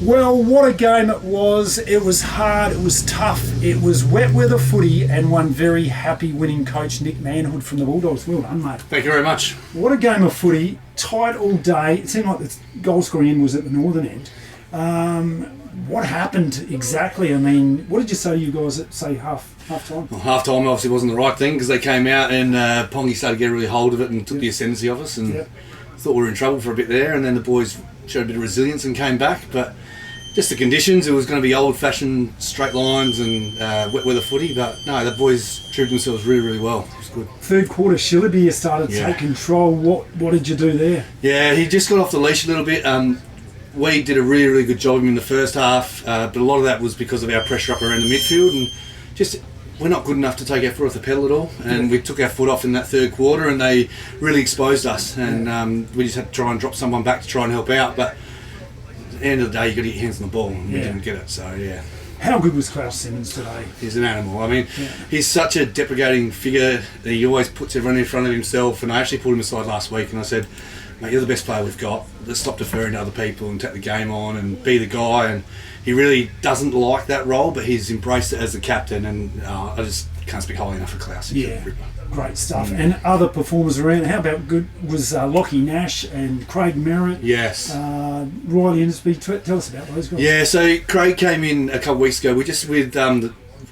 Well, what a game it was. It was hard, it was tough, it was wet weather footy, and one very happy winning coach, Nick Manhood from the Bulldogs. Well done, mate. Thank you very much. What a game of footy, tight all day. It seemed like the goal scoring end was at the northern end. What happened exactly? I mean, what did you say to you guys at, say, half time? Well, half time obviously wasn't the right thing because they came out and Pongy started to get really hold of it and took the ascendancy of us and thought we were in trouble for a bit there, and then the boys showed a bit of resilience and came back, but just the conditions, it was going to be old-fashioned straight lines and wet weather footy, but no, the boys treated themselves really, really well. It was good. Third quarter, Shillaby started to take control. What did you do there? Yeah, he just got off the leash a little bit. We did a really, really good job of him in the first half, but a lot of that was because of our pressure up around the midfield, and just we're not good enough to take our foot off the pedal at all, and we took our foot off in that third quarter, and they really exposed us, and we just had to try and drop someone back to try and help out, but at the end of the day, you got to get your hands on the ball, and we didn't get it, so yeah. How good was Klaus Simmons today? He's an animal. I mean, he's such a deprecating figure. He always puts everyone in front of himself, and I actually pulled him aside last week, and I said, mate, you're the best player we've got. Let's stop deferring to other people and take the game on and be the guy. And he really doesn't like that role, but he's embraced it as the captain, and I just can't speak highly enough of Klaus. He's a ripper. Great stuff. And other performers around, how about good was Lockie Nash and Craig Merritt? Yes. Riley Innisby, tell us about those guys. Yeah, so Craig came in a couple of weeks ago. We just with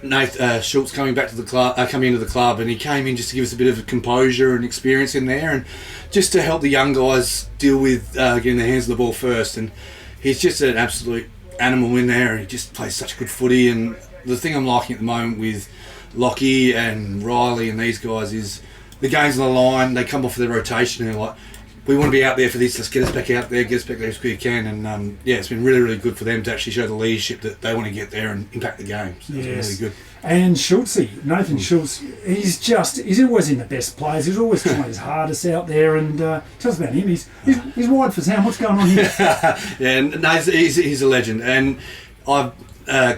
Nath Schultz coming back to the club, coming into the club, and he came in just to give us a bit of composure and experience in there, and just to help the young guys deal with getting their hands on the ball first. And he's just an absolute animal in there, and he just plays such good footy. And the thing I'm liking at the moment with Lockie and Riley and these guys is the game's on the line, they come off their rotation and they're like, we want to be out there for this, let's get us back out there, get us back there as quick as we can. And it's been really, really good for them to actually show the leadership that they want to get there and impact the game. So it's been really good. And Schultzy, Nathan Schultz, he's always in the best players. He's always trying his hardest out there. And tell us about him. He's wide for Sam. What's going on here? He's a legend. And I've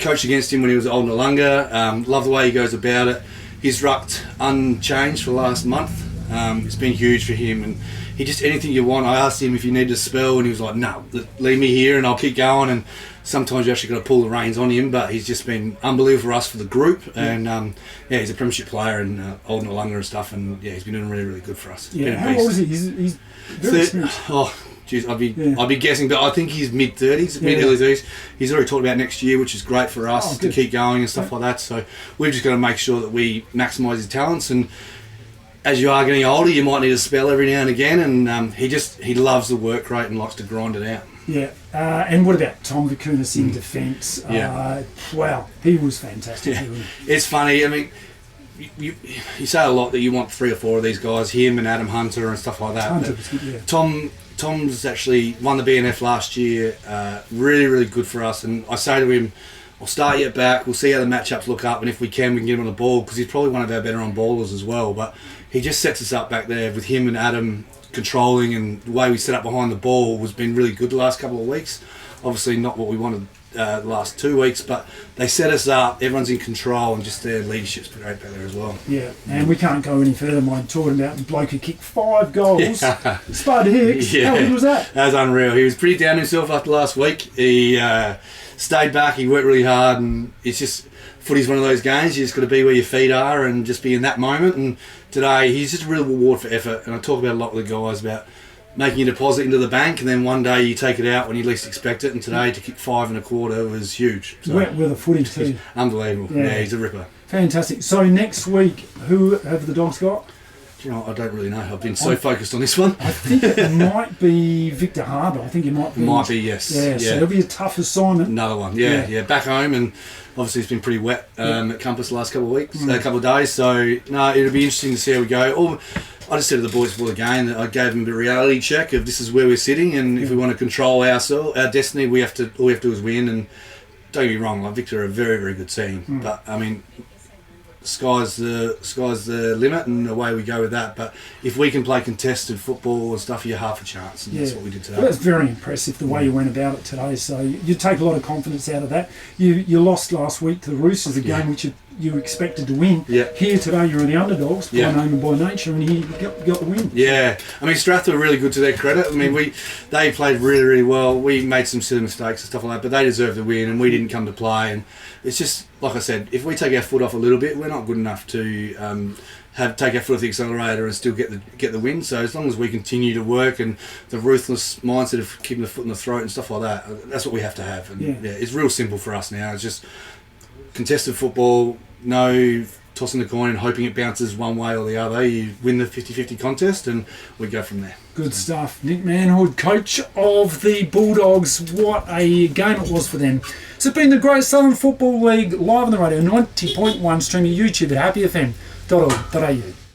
coached against him when he was at Old Noarlunga. Love the way he goes about it. He's rucked unchanged for the last month. It's been huge for him, and he just, anything you want. I asked him if he needed a spell, and he was like, no, leave me here and I'll keep going. And sometimes you actually got to pull the reins on him, but he's just been unbelievable for us, for the group. And he's a premiership player in Old Noarlunga and stuff, and he's been doing really, really good for us. Yeah, how old is he? He's very experienced. Geez, I'd be guessing, but I think he's mid-30s, mid-early 30s. He's already talked about next year, which is great for us to keep going and stuff like that. So we've just got to make sure that we maximise his talents. And as you are getting older, you might need a spell every now and again. And he loves the work rate and likes to grind it out. Yeah. And what about Tom Vicunis in defence? Wow, he was fantastic. Yeah. It's funny. I mean, you say a lot that you want 3 or 4 of these guys, him and Adam Hunter and stuff like that. Hunter was good, Tom's actually won the BNF last year, really, really good for us. And I say to him, I'll start you at back, we'll see how the matchups look up, and if we can get him on the ball, because he's probably one of our better on ballers as well. But he just sets us up back there with him and Adam controlling, and the way we set up behind the ball has been really good the last couple of weeks. Obviously not what we wanted the last 2 weeks, but they set us up, everyone's in control, and just their leadership's great back there as well. Yeah, and we can't go any further, mind talking about the bloke who kicked 5 goals. Spud Hicks, how good was that? That was unreal. He was pretty down himself after last week. He stayed back, he worked really hard, and it's just, footy's one of those games, you just got to be where your feet are and just be in that moment. And today, he's just a real reward for effort, and I talk about a lot with the guys about making a deposit into the bank, and then one day you take it out when you least expect it. And today to kick 5 1/4 was huge. So, wet weather footy too. Unbelievable. Yeah, he's a ripper. Fantastic. So next week, who have the Dogs got? Do you know, I don't really know. I've been so focused on this one. I think it might be Victor Harbour. I think it might be. Might be, yes. Yeah, so it'll be a tough assignment. Another one. Yeah. Back home, and obviously it's been pretty wet at Compass the last couple of weeks, a couple of days. So no, it'll be interesting to see how we go. I just said to the boys before the game that I gave them a reality check of this is where we're sitting, and if we want to control our destiny, all we have to do is win. And don't get me wrong, like Victor are a very, very good team, but I mean, sky's the limit, and away we go with that. But if we can play contested football and stuff, you're half a chance, and that's what we did today. Well, that's very impressive the way you went about it today. So you take a lot of confidence out of that. You lost last week to the Roosters, a game which you you expected to win. Yeah. Here today, you're the underdogs by Yeah. name and by nature, and he got the win. Yeah, I mean Strath were really good to their credit. I mean they played really really well. We made some silly mistakes and stuff like that, but they deserved the win, and we didn't come to play. And it's just like I said, if we take our foot off a little bit, we're not good enough to take our foot off the accelerator and still get the win. So as long as we continue to work and the ruthless mindset of keeping the foot in the throat and stuff like that, that's what we have to have. And yeah, it's real simple for us now. It's just contested football, no tossing the coin and hoping it bounces one way or the other. You win the 50-50 contest and we go from there. Good stuff. Nick Manhood, coach of the Bulldogs. What a game it was for them. This has been the Great Southern Football League live on the radio, 90.1, streaming YouTube at happyfm.org.au.